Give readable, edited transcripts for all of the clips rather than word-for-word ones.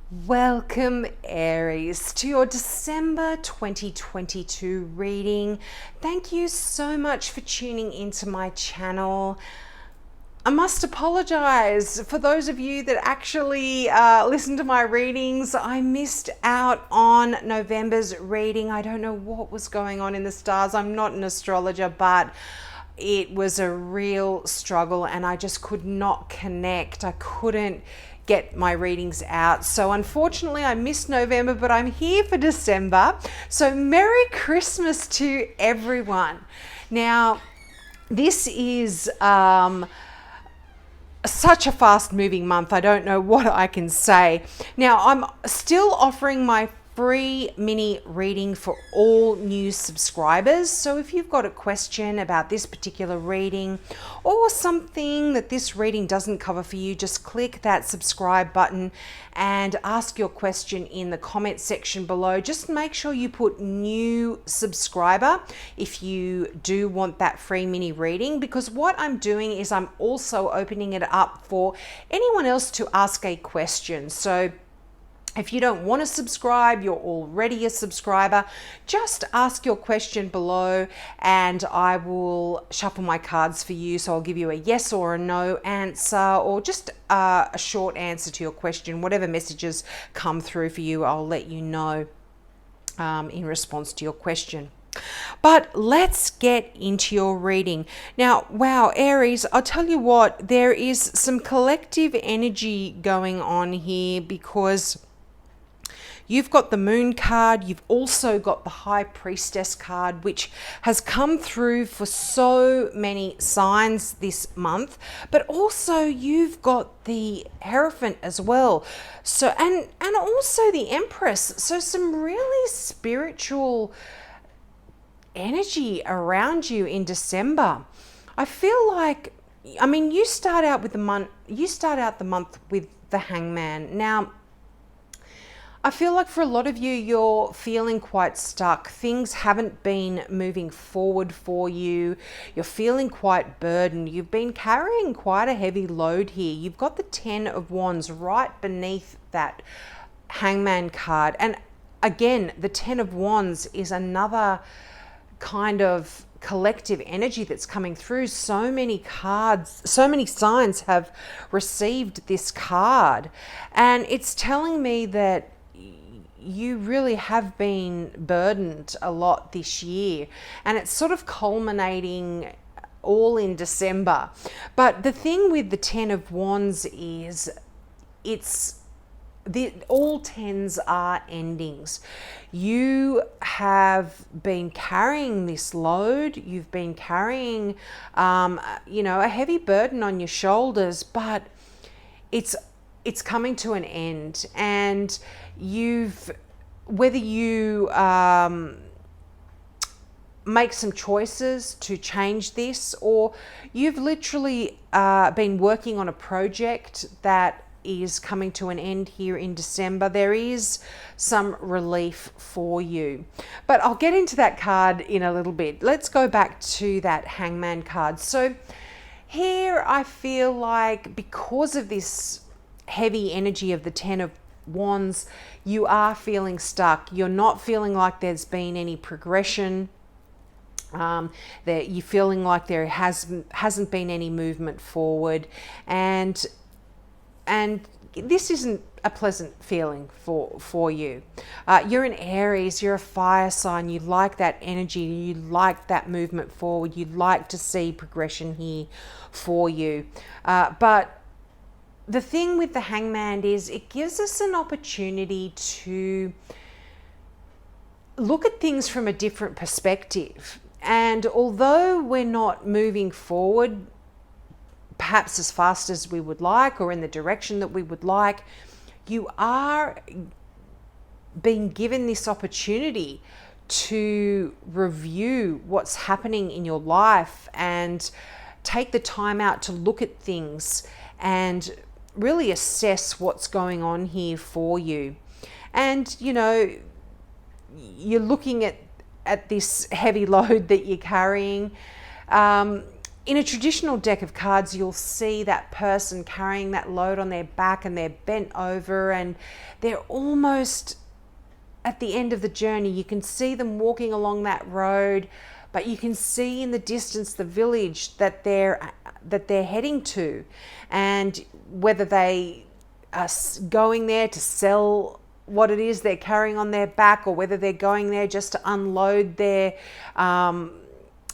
Welcome, Aries, to your December 2022 reading. Thank you so much for tuning into my channel. I must apologize for those of you that actually listen to my readings. I missed out on November's reading. I don't know what was going on in the stars. I'm not an astrologer, but it was a real struggle and I just could not connect. I couldn't get my readings out. So unfortunately I missed November, but I'm here for December. So Merry Christmas to everyone. Now, this is such a fast moving month. I don't know what I can say. Now, I'm still offering my free mini reading for all new subscribers. So if you've got a question about this particular reading or something that this reading doesn't cover for you, just click that subscribe button and ask your question in the comment section below. Just make sure you put new subscriber if you do want that free mini reading, because what I'm doing is I'm also opening it up for anyone else to ask a question. So if you don't want to subscribe, you're already a subscriber, just ask your question below and I will shuffle my cards for you. So I'll give you a yes or a no answer, or just a short answer to your question. Whatever messages come through for you, I'll let you know in response to your question. But let's get into your reading. Now, wow, Aries, I'll tell you what, there is some collective energy going on here, because you've got the Moon card, you've also got the High Priestess card, which has come through for so many signs this month, but also you've got the Hierophant as well. So, and also the Empress. So some really spiritual energy around you in December. I feel like, you start out the month with the Hangman. Now, I feel like for a lot of you, you're feeling quite stuck. Things haven't been moving forward for you. You're feeling quite burdened. You've been carrying quite a heavy load here. You've got the 10 of Wands right beneath that Hangman card. And again, the 10 of Wands is another kind of collective energy that's coming through. So many cards, so many signs have received this card. And it's telling me that you really have been burdened a lot this year, and it's sort of culminating all in December. But the thing with the 10 of Wands is all tens are endings. You have been carrying this load. You've been carrying, a heavy burden on your shoulders, but it's coming to an end. And whether you make some choices to change this, or you've literally been working on a project that is coming to an end here in December, there is some relief for you. But I'll get into that card in a little bit. Let's go back to that Hangman card. So here I feel like, because of this heavy energy of the 10 of Wands, you are feeling stuck. You're not feeling like there's been any progression. That you're feeling like there hasn't been any movement forward, and this isn't a pleasant feeling for you. You're an Aries, you're a fire sign. You like that energy, you like that movement forward, you'd like to see progression here for you. But the thing with the Hangman is it gives us an opportunity to look at things from a different perspective. And although we're not moving forward perhaps as fast as we would like, or in the direction that we would like, you are being given this opportunity to review what's happening in your life and take the time out to look at things and really assess what's going on here for you. And you're looking at this heavy load that you're carrying. in a traditional deck of cards, you'll see that person carrying that load on their back and they're bent over and they're almost at the end of the journey. You can see them walking along that road, but you can see in the distance the village that they're heading to, and whether they are going there to sell what it is they're carrying on their back, or whether they're going there just to unload their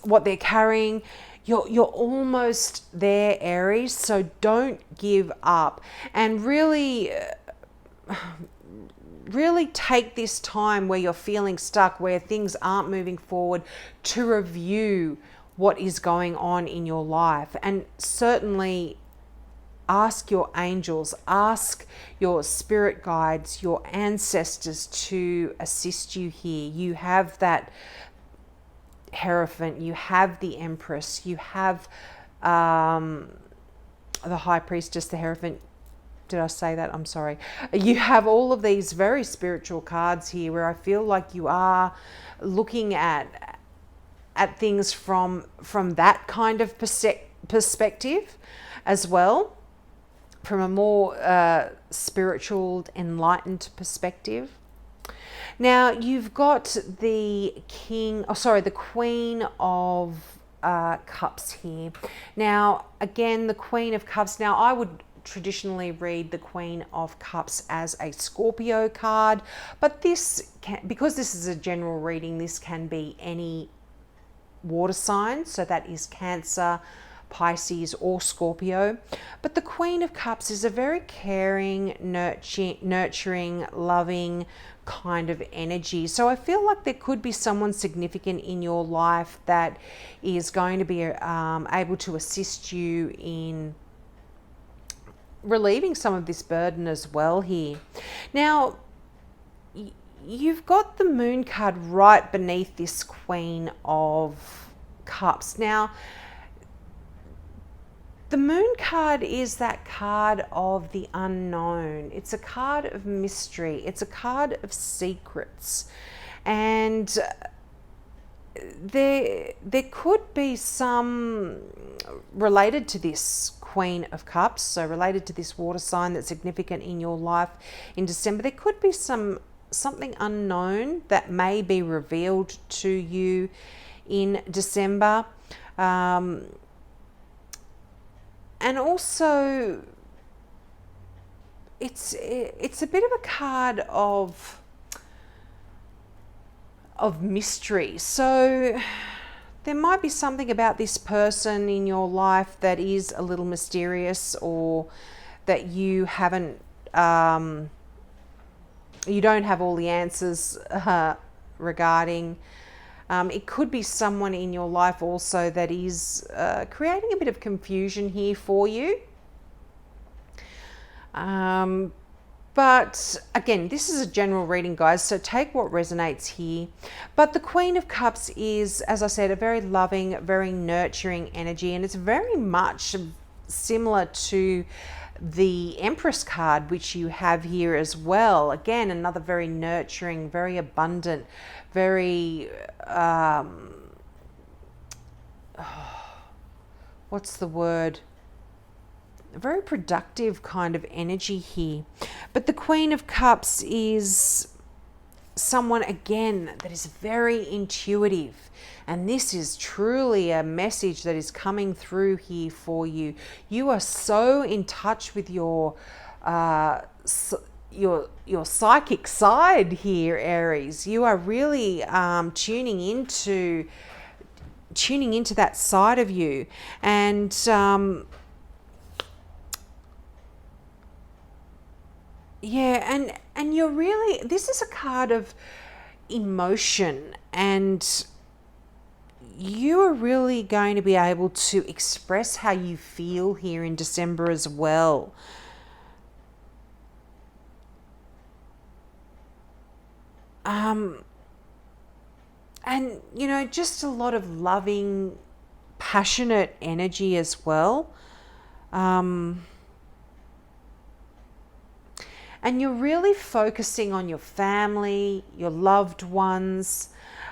what they're carrying. You're almost there, Aries, so don't give up, and really take this time where you're feeling stuck, where things aren't moving forward, to review what is going on in your life. And certainly ask your angels, ask your spirit guides, your ancestors to assist you here. You have that Hierophant, you have the Empress, you have the High Priestess, the Hierophant. Did I say that? I'm sorry. You have all of these very spiritual cards here, where I feel like you are looking at things from that kind of perspective as well, from a more spiritual, enlightened perspective. Now you've got the Queen of Cups here. Now again, the Queen of Cups. Now I would traditionally read the Queen of Cups as a Scorpio card, but because this is a general reading, this can be any water sign, so that is Cancer, Pisces or Scorpio. But the Queen of Cups is a very caring, nurturing, loving kind of energy. So I feel like there could be someone significant in your life that is going to be able to assist you in relieving some of this burden as well here. Now, you've got the Moon card right beneath this Queen of Cups. Now, the Moon card is that card of the unknown. It's a card of mystery. It's a card of secrets. And there could be some related to this Queen of Cups, so related to this water sign that's significant in your life in December. There could be something unknown that may be revealed to you in December. And also, it's a bit of a card of mystery. So there might be something about this person in your life that is a little mysterious, or that you haven't, you don't have all the answers regarding. It could be someone in your life also that is creating a bit of confusion here for you. But again, this is a general reading, guys, so take what resonates here. But the Queen of Cups is, as I said, a very loving, very nurturing energy, and it's very much similar to the Empress card, which you have here as well. Again, another very nurturing, very abundant, very what's the word? A very productive kind of energy here. But the Queen of Cups is someone, again, that is very intuitive. And this is truly a message that is coming through here for you. You are so in touch with your psychic side here, Aries. You are really tuning into that side of you. And yeah, and you're really, this is a card of emotion, and you are really going to be able to express how you feel here in December as well. And, you know, just a lot of loving, passionate energy as well. And you're really focusing on your family, your loved ones.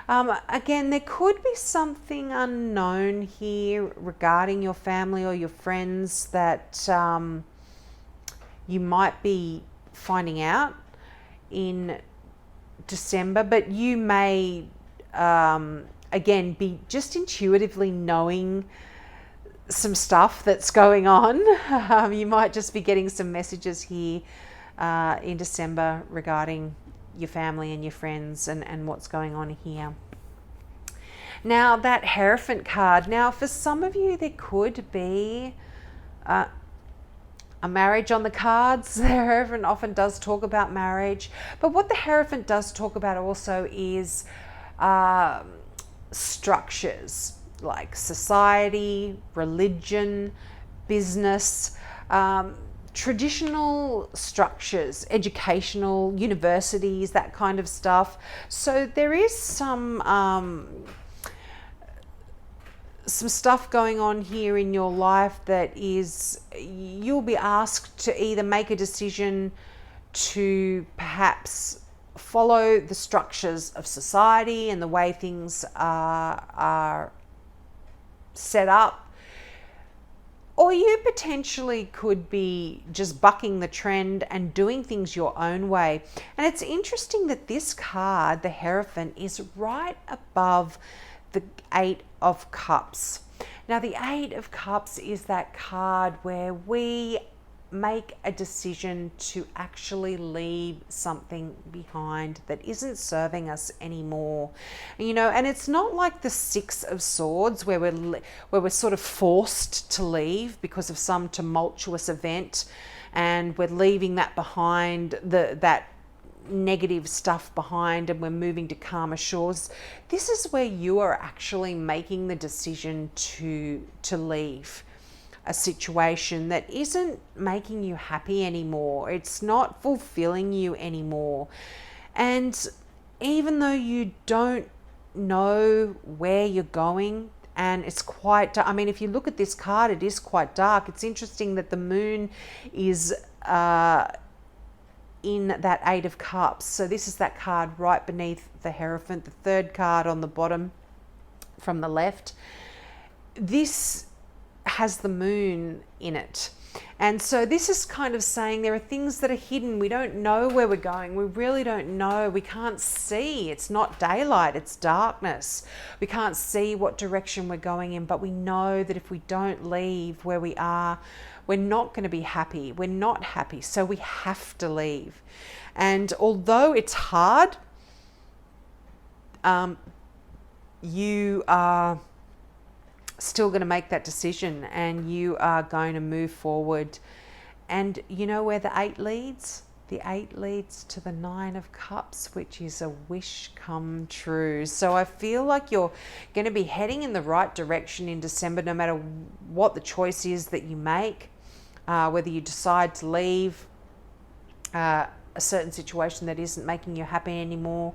Again, there could be something unknown here regarding your family or your friends that you might be finding out in December, but you may, again, be just intuitively knowing some stuff that's going on. You might just be getting some messages here in December regarding your family and your friends and what's going on here. Now, that Hierophant card. Now, for some of you, there could be a marriage on the cards. The Hierophant often does talk about marriage. But what the Hierophant does talk about also is structures like society, religion, business, traditional structures, educational, universities, that kind of stuff. So there is some stuff going on here in your life that is, you'll be asked to either make a decision to perhaps follow the structures of society and the way things are set up, or you potentially could be just bucking the trend and doing things your own way. And it's interesting that this card, the Hierophant, is right above the Eight of Cups. Now, the Eight of Cups is that card where we make a decision to actually leave something behind that isn't serving us anymore. You know, and it's not like the Six of Swords where we're sort of forced to leave because of some tumultuous event, and we're leaving that behind, that negative stuff behind, and we're moving to calmer shores. This is where you are actually making the decision to leave a situation that isn't making you happy anymore. It's not fulfilling you anymore. And even though you don't know where you're going, and it's quite, I mean, if you look at this card, it is quite dark. It's interesting that the moon is in that Eight of Cups. So this is that card right beneath the Hierophant, the third card on the bottom from the left. This has the moon in it. And so this is kind of saying there are things that are hidden. We don't know where we're going. We really don't know. We can't see. It's not daylight, it's darkness. We can't see what direction we're going in, but we know that if we don't leave where we are, we're not going to be happy. We're not happy. So we have to leave. And although it's hard, you are still going to make that decision, and you are going to move forward. And you know where the 8 leads? The 8 leads to the 9 of Cups, which is a wish come true. So I feel like you're going to be heading in the right direction in December, no matter what the choice is that you make, whether you decide to leave a certain situation that isn't making you happy anymore.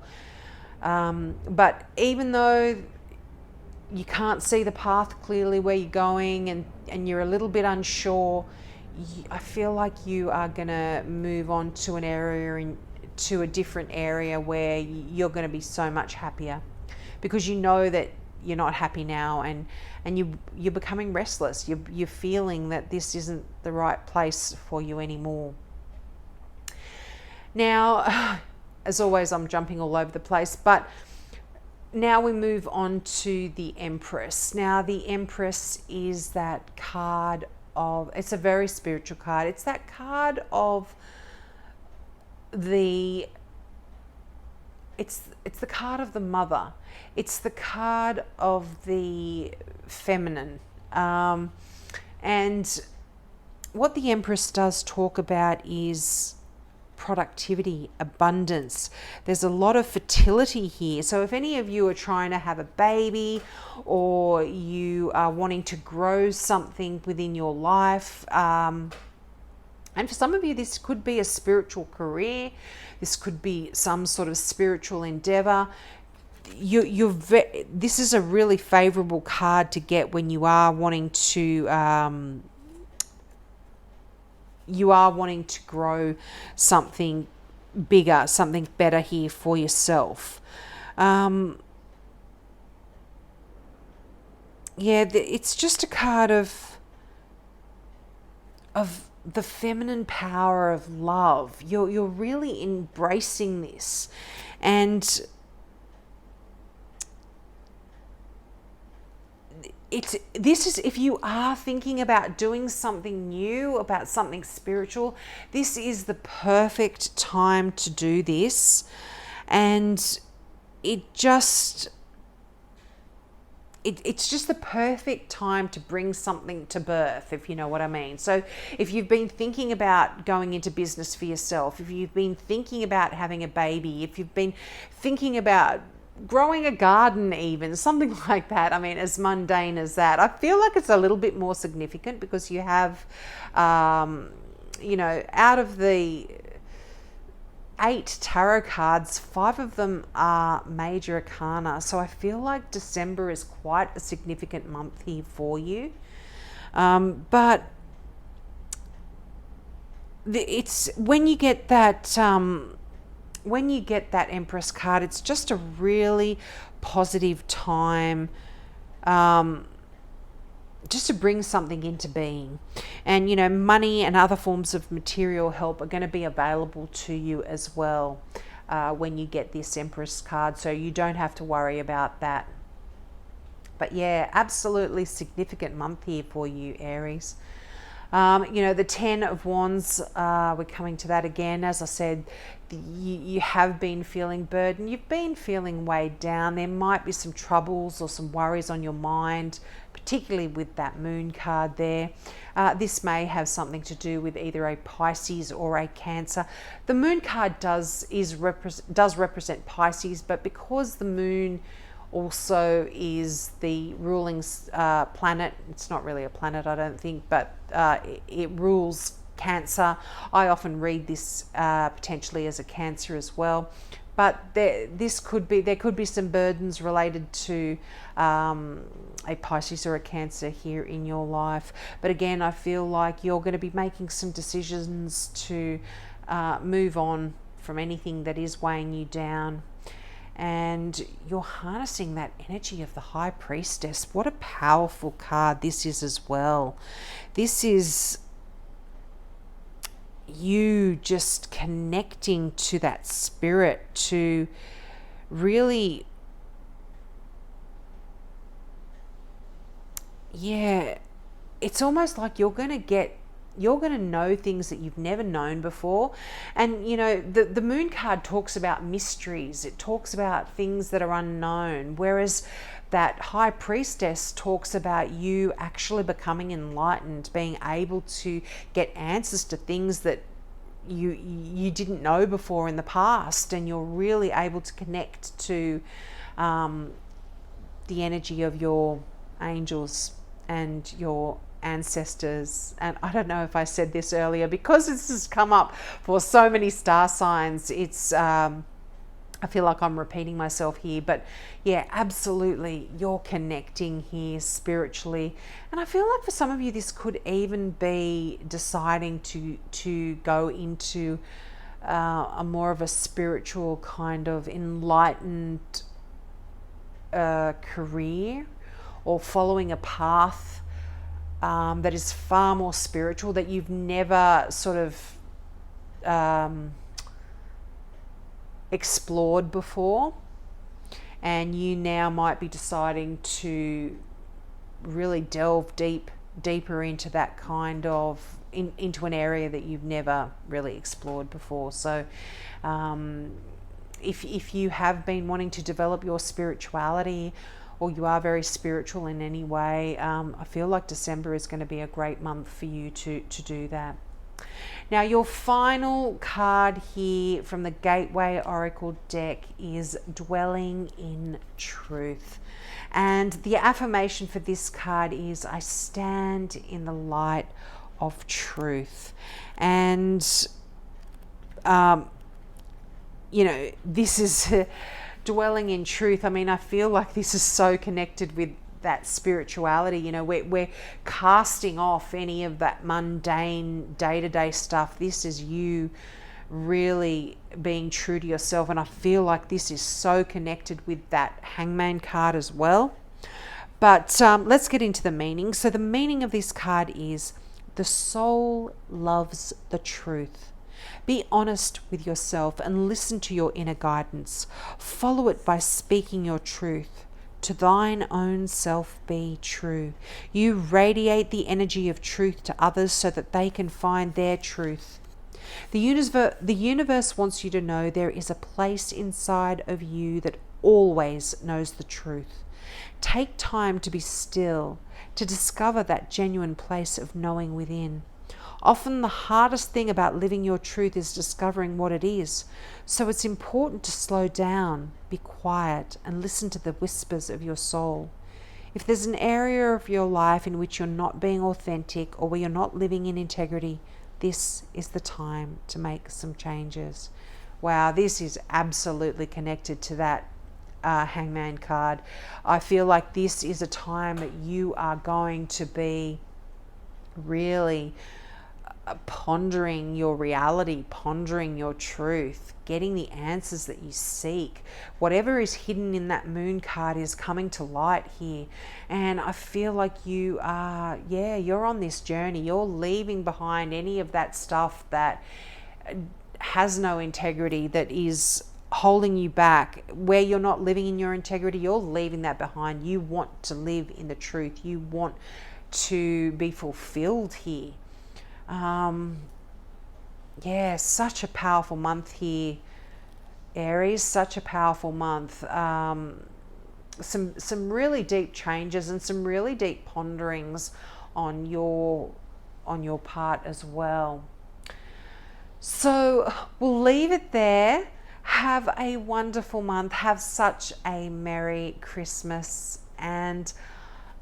But even though you can't see the path clearly where you're going, and you're a little bit unsure, I feel like you are going to move on to an area, to a different area where you're going to be so much happier, because you know that you're not happy now, and you're becoming restless. You're feeling that this isn't the right place for you anymore. Now, as always, I'm jumping all over the place, but now we move on to the Empress. Now, the Empress is that card of, it's a very spiritual card. It's that card of the, it's the card of the mother. It's the card of the feminine. And what the Empress does talk about is productivity, abundance. There's a lot of fertility here. So if any of you are trying to have a baby, or you are wanting to grow something within your life, and for some of you, this could be a spiritual career. This could be some sort of spiritual endeavor. This is a really favorable card to get when you are wanting to grow something bigger, something better here for yourself. yeah, it's just a card of the feminine power of love. You're really embracing this, and this is, if you are thinking about doing something new, about something spiritual, this is the perfect time to do this. And it's just the perfect time to bring something to birth, if you know what I mean. So if you've been thinking about going into business for yourself, if you've been thinking about having a baby, if you've been thinking about growing a garden, even something like that, I mean, as mundane as that, I feel like it's a little bit more significant because you have, out of the 8 tarot cards, 5 of them are major arcana. So I feel like December is quite a significant month here for you. But it's when you get that Empress card, it's just a really positive time, just to bring something into being. And money and other forms of material help are going to be available to you as well when you get this Empress card, so you don't have to worry about that. But yeah, absolutely significant month here for you, Aries. The 10 of Wands, we're coming to that again. As I said, you have been feeling burdened. You've been feeling weighed down. There might be some troubles or some worries on your mind, particularly with that Moon card there. This may have something to do with either a Pisces or a Cancer. The Moon card does represent Pisces, but because the Moon also is the ruling planet, it's not really a planet, I don't think, but it rules Cancer. I often read this potentially as a Cancer as well. But there could be some burdens related to a Pisces or a Cancer here in your life. But again, I feel like you're going to be making some decisions to move on from anything that is weighing you down. And you're harnessing that energy of the High Priestess. What a powerful card this is as well. This is you just connecting to that spirit, to really, it's almost like you're going to know things that you've never known before. And the Moon card talks about mysteries. It talks about things that are unknown, whereas that High Priestess talks about you actually becoming enlightened, being able to get answers to things that you didn't know before in the past, and you're really able to connect to the energy of your angels and your ancestors. And I don't know if I said this earlier, because this has come up for so many star signs, it's I feel like I'm repeating myself here, but yeah, absolutely, you're connecting here spiritually. And I feel like for some of you, this could even be deciding to go into a more of a spiritual kind of enlightened career, or following a path that is far more spiritual, that you've never sort of explored before, and you now might be deciding to really delve deeper into that kind of into an area that you've never really explored before. So if you have been wanting to develop your spirituality, or you are very spiritual in any way, I feel like December is going to be a great month for you to do that. Now, your final card here from the Gateway Oracle deck is Dwelling in Truth. And the affirmation for this card is, I stand in the light of truth. And, this is dwelling in truth. I mean, I feel like this is so connected with that spirituality. We're casting off any of that mundane day-to-day stuff. This is you really being true to yourself, and I feel like this is so connected with that Hangman card as well. But let's get into the meaning. So the meaning of this card is the soul loves the truth. Be honest with yourself and listen to your inner guidance. Follow it by speaking your truth. To thine own self be true. You radiate the energy of truth to others so that they can find their truth. The universe wants you to know there is a place inside of you that always knows the truth. Take time to be still, to discover that genuine place of knowing within. Often the hardest thing about living your truth is discovering what it is. So it's important to slow down, be quiet, and listen to the whispers of your soul. If there's an area of your life in which you're not being authentic or where you're not living in integrity, this is the time to make some changes. Wow, this is absolutely connected to that Hangman card. I feel like this is a time that you are going to be really pondering your reality, pondering your truth, getting the answers that you seek. Whatever is hidden in that moon card is coming to light here. And I feel like you are, you're on this journey. You're leaving behind any of that stuff that has no integrity, that is holding you back, where you're not living in your integrity. You're leaving that behind. You want to live in the truth. You want to be fulfilled here. Such a powerful month here, Aries. Such a powerful month. Some really deep changes and some really deep ponderings on your part as well. So we'll leave it there. Have a wonderful month. Have such a Merry Christmas. And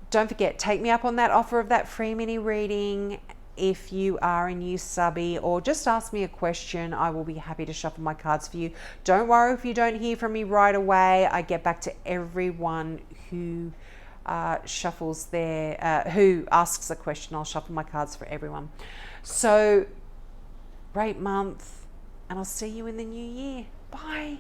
don't forget, take me up on that offer of that free mini reading. If you are a new subby, or just ask me a question, I will be happy to shuffle my cards for you. Don't worry if you don't hear from me right away. I get back to everyone who shuffles who asks a question. I'll shuffle my cards for everyone. So, great month, and I'll see you in the new year. Bye.